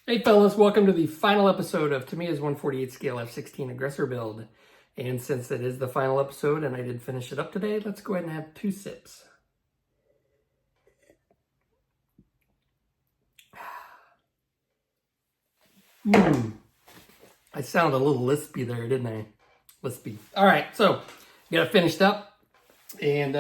Hey fellas, welcome to the final episode of Tamiya's 148 scale F-16 Aggressor build. And since it is the final episode and I did finish it up today, let's go ahead and have 2 sips. I sound a little lispy there, didn't I? Lispy. All right, so got it finished up. And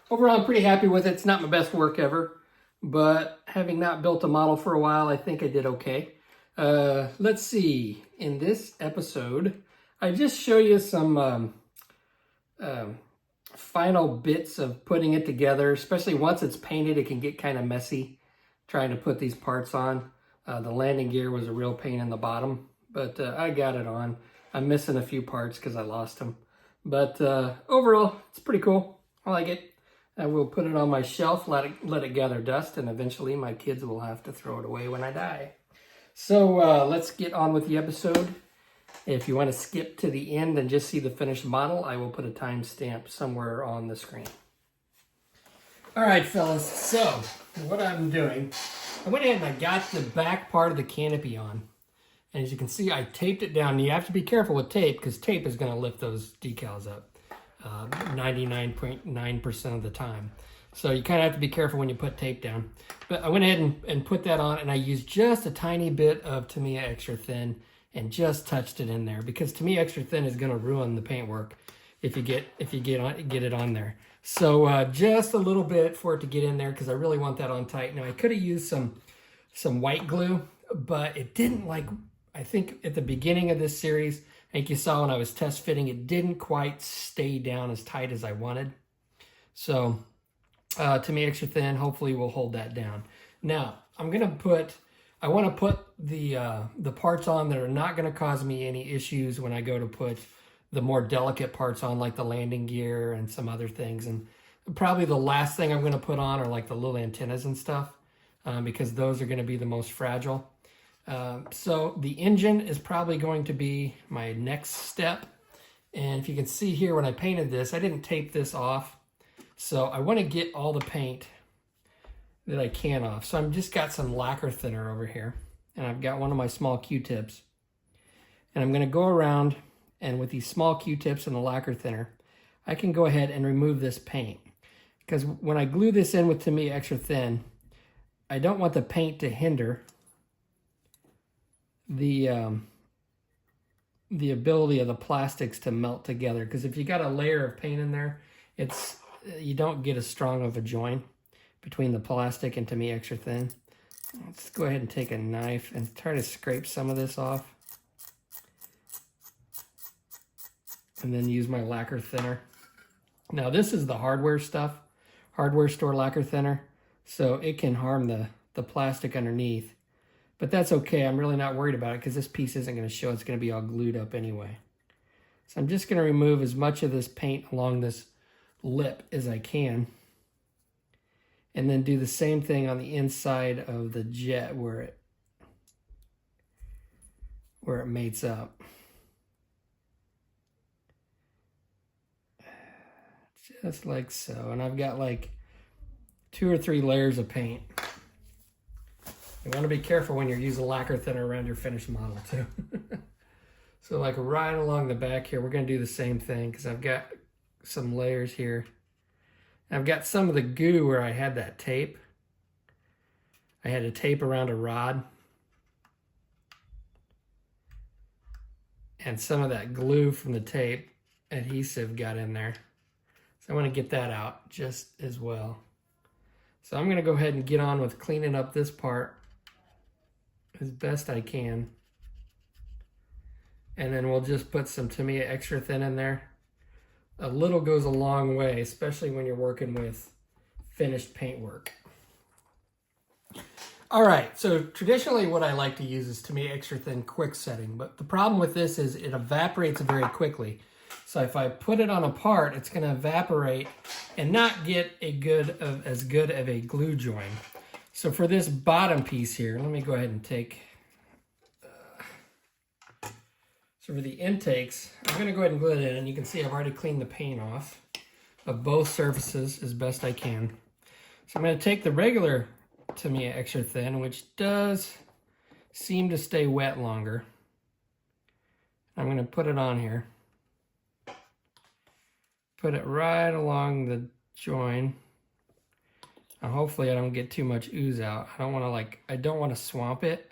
overall, I'm pretty happy with it. It's not my best work ever, but having not built a model for a while, I think I did okay. Let's see. In this episode, I just show you some final bits of putting it together. Especially once it's painted, it can get kind of messy trying to put these parts on. The landing gear was a real pain in the bottom, but I got it on. I'm missing a few parts because I lost them. But overall, it's pretty cool. I like it. I will put it on my shelf, let it gather dust, and eventually my kids will have to throw it away when I die. So let's get on with the episode. If you want to skip to the end and just see the finished model, I will put a timestamp somewhere on the screen. All right, fellas, so what I'm doing, I went ahead and I got the back part of the canopy on. And as you can see, I taped it down. You have to be careful with tape because tape is going to lift those decals up 99.9% of the time. So you kind of have to be careful when you put tape down. But I went ahead and put that on, and I used just a tiny bit of Tamiya Extra Thin and just touched it in there because Tamiya Extra Thin is going to ruin the paintwork if you get it on there. So just a little bit for it to get in there because I really want that on tight. Now I could have used some white glue, but it didn't I think at the beginning of this series, I think you saw when I was test fitting, it didn't quite stay down as tight as I wanted. So Tamiya Extra Thin hopefully will hold that down. Now I want to put the parts on that are not going to cause me any issues when I go to put the more delicate parts on, like the landing gear and some other things. And probably the last thing I'm going to put on are like the little antennas and stuff because those are going to be the most fragile. So the engine is probably going to be my next step. And if you can see here, when I painted this, I didn't tape this off. So I want to get all the paint that I can off. So I've just got some lacquer thinner over here. And I've got one of my small Q-tips. And I'm going to go around, and with these small Q-tips and the lacquer thinner, I can go ahead and remove this paint. Because when I glue this in with Tamiya Extra Thin, I don't want the paint to hinder the ability of the plastics to melt together. Because if you got a layer of paint in there, you don't get as strong of a join between the plastic and Tamiya Extra Thin. Let's go ahead and take a knife and try to scrape some of this off. And then use my lacquer thinner. Now this is the hardware stuff, hardware store lacquer thinner, so it can harm the plastic underneath. But that's okay, I'm really not worried about it because this piece isn't going to show, it's going to be all glued up anyway. So I'm just going to remove as much of this paint along this lip as I can. And then do the same thing on the inside of the jet where it mates up. Just like so. And I've got like 2 or 3 layers of paint. You want to be careful when you're using lacquer thinner around your finished model too. So like right along the back here, we're going to do the same thing because I've got some layers here. I've got some of the goo where I had that tape. I had a tape around a rod. And some of that glue from the tape adhesive got in there. So I want to get that out just as well. So I'm going to go ahead and get on with cleaning up this part as best I can. And then we'll just put some Tamiya Extra Thin in there. A little goes a long way, especially when you're working with finished paintwork. All right, so traditionally what I like to use is Tamiya Extra Thin quick setting, but the problem with this is it evaporates very quickly. So if I put it on a part, it's going to evaporate and not get as good of a glue join. So for this bottom piece here, let me go ahead and take... So for the intakes, I'm going to go ahead and glue it in, and you can see I've already cleaned the paint off of both surfaces as best I can. So I'm going to take the regular Tamiya Extra Thin, which does seem to stay wet longer. I'm going to put it on here. Put it right along the join. And hopefully I don't get too much ooze out. I don't want to swamp it.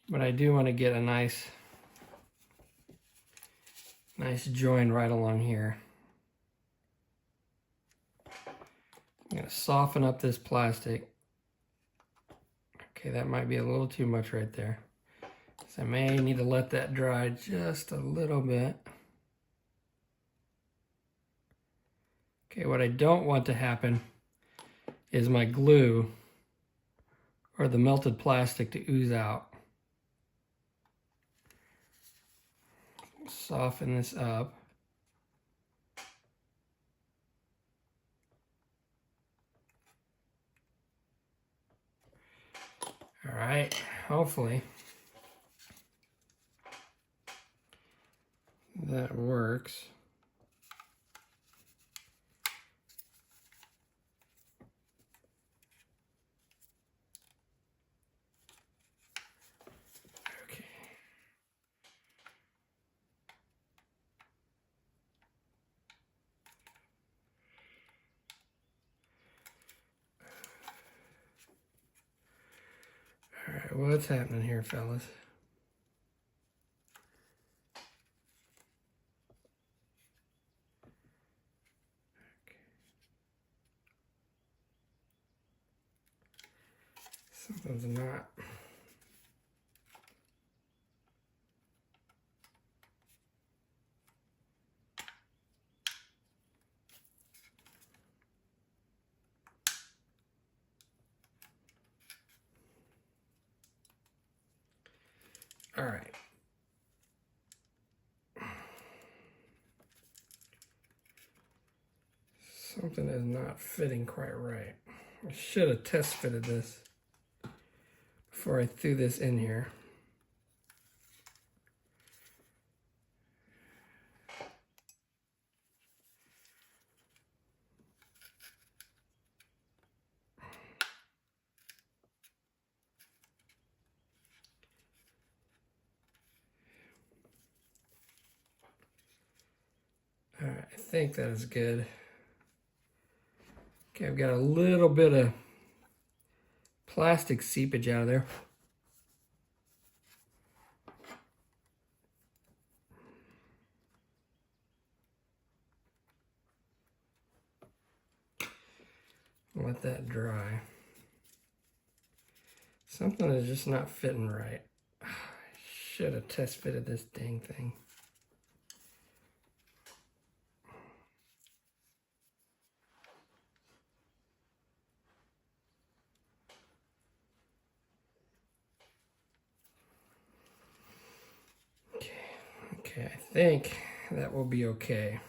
But I do want to get a nice join right along here. I'm going to soften up this plastic. Okay, that might be a little too much right there. So I may need to let that dry just a little bit. Okay, what I don't want to happen is my glue or the melted plastic to ooze out. Soften this up. All right, hopefully that works. Okay. All right, what's happening here, fellas? Something's not. All right. Something is not fitting quite right. I should have test fitted this before I threw this in here. All right, I think that is good. Okay, I've got a little bit of plastic seepage out of there. Let that dry. Something is just not fitting right. I should have test fitted this dang thing. Okay, I think that will be okay.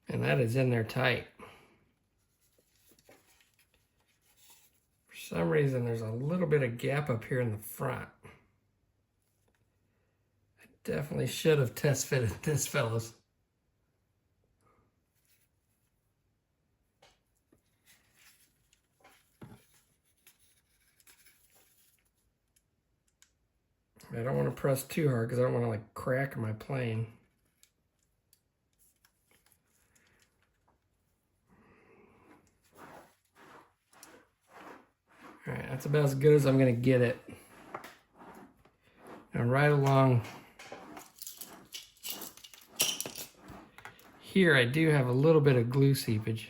And that is in there tight. For some reason, there's a little bit of gap up here in the front. I definitely should have test fitted this, fellas. I don't want to press too hard because I don't want to like crack my plane. All right, that's about as good as I'm going to get it. And right along here, I do have a little bit of glue seepage.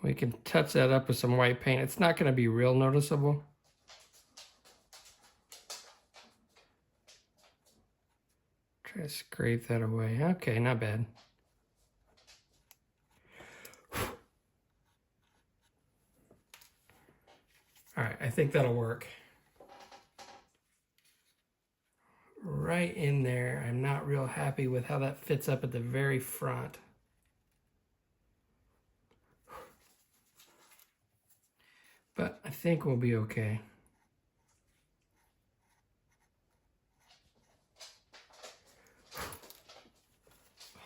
We can touch that up with some white paint. It's not going to be real noticeable. Try to scrape that away. Okay, not bad. All right, I think that'll work. Right in there. I'm not real happy with how that fits up at the very front. think we'll be okay.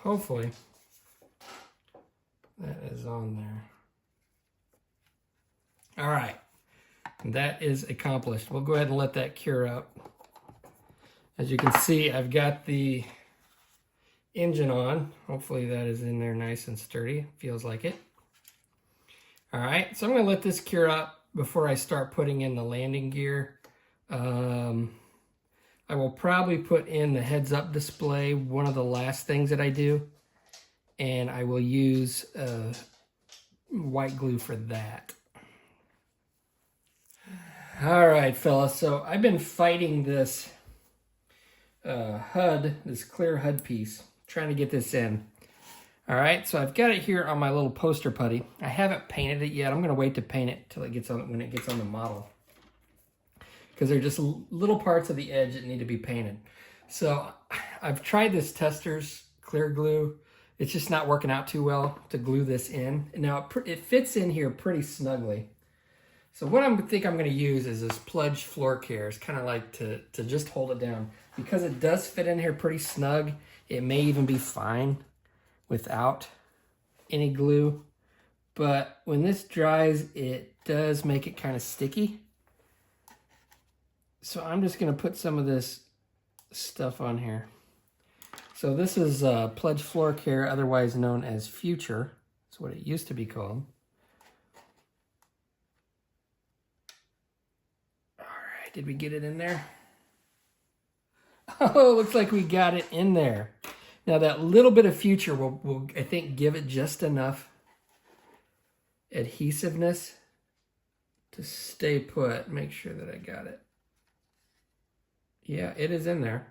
Hopefully that is on there. All right, that is accomplished. We'll go ahead and let that cure up. As you can see, I've got the engine on. Hopefully that is in there nice and sturdy. Feels like it. All right, so I'm gonna let this cure up before I start putting in the landing gear. I will probably put in the heads-up display, one of the last things that I do, and I will use white glue for that. All right, fellas, so I've been fighting this HUD, this clear HUD piece, trying to get this in. All right, so I've got it here on my little poster putty. I haven't painted it yet. I'm gonna wait to paint it till it gets on, when it gets on the model, because they're just little parts of the edge that need to be painted. So I've tried this Testors clear glue. It's just not working out too well to glue this in. Now it fits in here pretty snugly. So what I think I'm gonna use is this Pledge floor care. It's kind of like to just hold it down. Because it does fit in here pretty snug, it may even be fine without any glue. But when this dries, it does make it kind of sticky. So I'm just gonna put some of this stuff on here. So this is Pledge Floor Care, otherwise known as Future. That's what it used to be called. All right, did we get it in there? Oh, looks like we got it in there. Now that little bit of Future will I think, give it just enough adhesiveness to stay put. Make sure that I got it. Yeah, it is in there.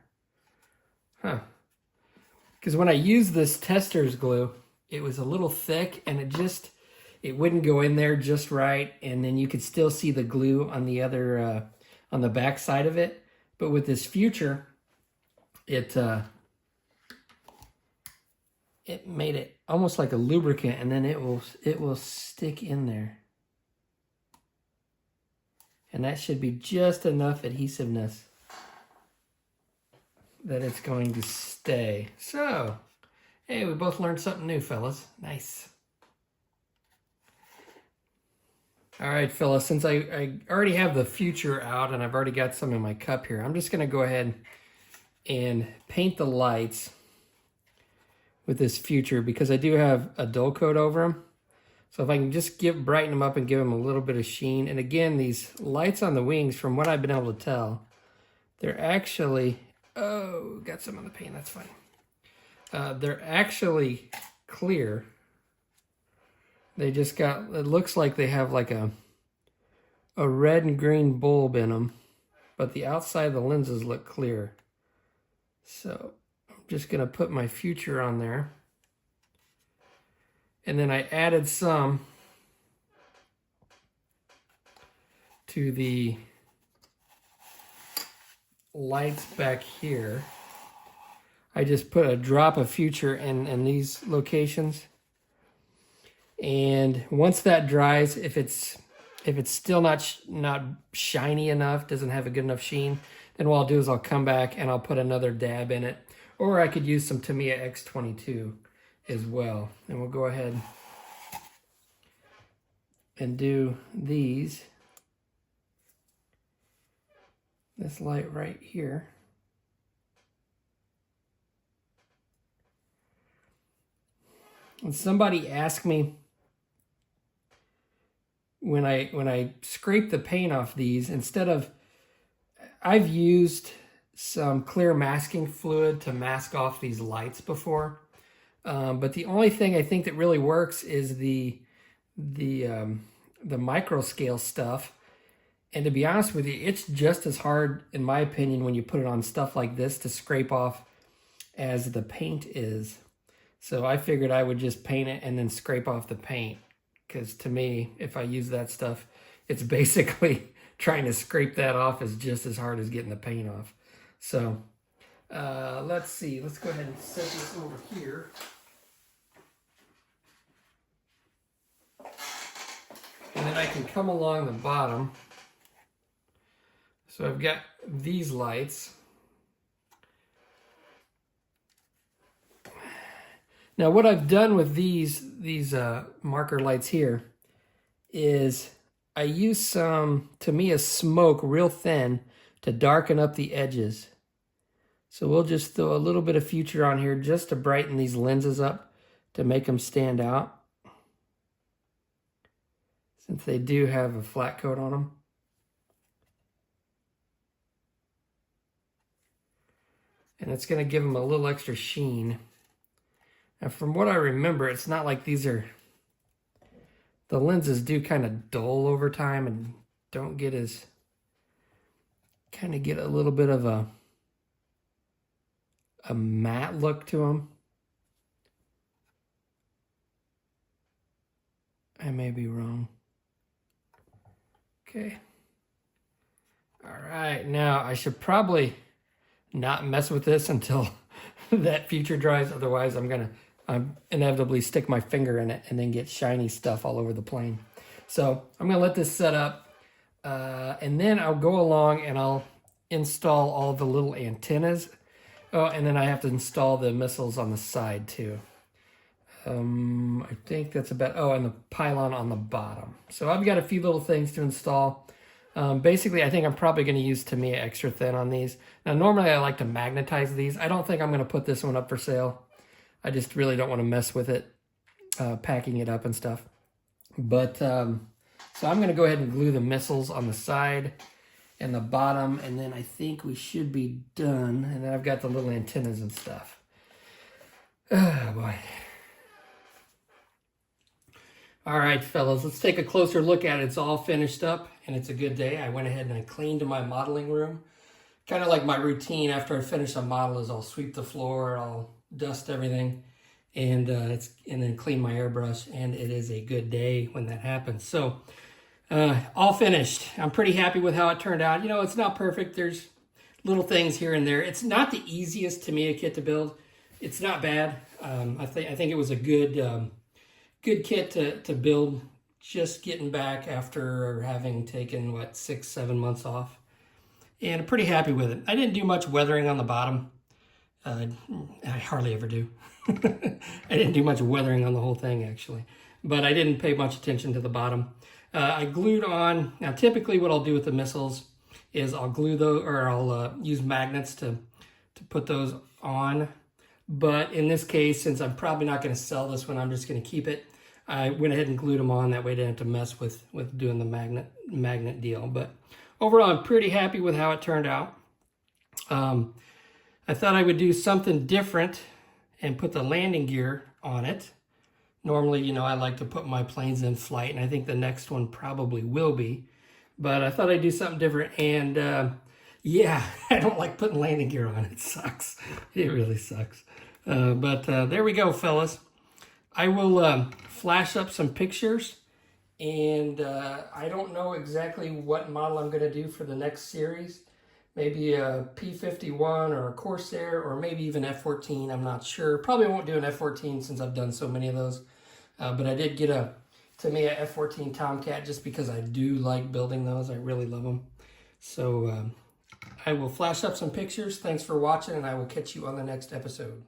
Huh. Because when I used this Testors glue, it was a little thick and it wouldn't go in there just right. And then you could still see the glue on the other, on the back side of it. But with this Future, it made it almost like a lubricant, and then it will stick in there. And that should be just enough adhesiveness that it's going to stay. So, hey, we both learned something new, fellas. Nice. All right, fellas, since I already have the Future out and I've already got some in my cup here, I'm just gonna go ahead and paint the lights with this Future, because I do have a dull coat over them. So if I can just brighten them up and give them a little bit of sheen. And again, these lights on the wings, from what I've been able to tell, they're actually, oh, got some on the paint, that's fine. They're actually clear. They just got, it looks like they have like a red and green bulb in them, but the outside of the lenses look clear. So I'm just gonna put my Future on there. And then I added some to the lights back here. I just put a drop of Future in these locations. And once that dries, if it's still not shiny enough, doesn't have a good enough sheen, then what I'll do is I'll come back and I'll put another dab in it. Or I could use some Tamiya X22 as well. And we'll go ahead and do these. This light right here. And somebody asked me when I scrape the paint off these, instead of, I've used some clear masking fluid to mask off these lights before, but the only thing I think that really works is the micro scale stuff. And to be honest with you, it's just as hard, in my opinion, when you put it on stuff like this to scrape off as the paint is. So I figured I would just paint it and then scrape off the paint, because to me, if I use that stuff, it's basically trying to scrape that off is just as hard as getting the paint off. So let's see, let's go ahead and set this over here. And then I can come along the bottom. So I've got these lights. Now what I've done with these marker lights here is I use some Tamiya smoke real thin to darken up the edges. So we'll just throw a little bit of future on here just to brighten these lenses up to make them stand out, since they do have a flat coat on them. And it's going to give them a little extra sheen. Now from what I remember, it's not like these are, the lenses do kind of dull over time and don't get as, kind of get a little bit of a matte look to them. I may be wrong. Okay. All right, now I should probably not mess with this until that future dries. Otherwise, I'm inevitably stick my finger in it and then get shiny stuff all over the plane. So I'm gonna let this set up, and then I'll go along and I'll install all the little antennas. Oh, and then I have to install the missiles on the side too. I think that's about, oh, and the pylon on the bottom. So I've got a few little things to install. Basically, I think I'm probably going to use Tamiya extra thin on these. Now, normally I like to magnetize these. I don't think I'm going to put this one up for sale. I just really don't want to mess with it, packing it up and stuff. But, so I'm going to go ahead and glue the missiles on the side and the bottom, and then I think we should be done. And then I've got the little antennas and stuff. Oh, boy. All right, fellas, let's take a closer look at it. It's all finished up, and it's a good day. I went ahead and I cleaned my modeling room. Kind of like my routine after I finish a model is I'll sweep the floor, I'll dust everything, and then clean my airbrush, and it is a good day when that happens. So, all finished. I'm pretty happy with how it turned out. You know, it's not perfect. There's little things here and there. It's not the easiest Tamiya kit to build. It's not bad. I think it was a good kit to build, just getting back after having taken, 6-7 months off. And I'm pretty happy with it. I didn't do much weathering on the bottom. I hardly ever do. I didn't do much weathering on the whole thing, actually. But I didn't pay much attention to the bottom. I glued on, now typically what I'll do with the missiles is I'll glue those, or I'll use magnets to put those on. But in this case, since I'm probably not going to sell this one, I'm just going to keep it. I went ahead and glued them on. That way I didn't have to mess with doing the magnet deal. But overall, I'm pretty happy with how it turned out. I thought I would do something different and put the landing gear on it. Normally, you know, I like to put my planes in flight, and I think the next one probably will be. But I thought I'd do something different, and yeah, I don't like putting landing gear on. It sucks. It really sucks. But there we go, fellas. I will flash up some pictures, and I don't know exactly what model I'm going to do for the next series. Maybe a P-51 or a Corsair, or maybe even F-14. I'm not sure. Probably won't do an F-14 since I've done so many of those. But I did get a Tamiya F-14 Tomcat just because I do like building those. I really love them. So I will flash up some pictures. Thanks for watching, and I will catch you on the next episode.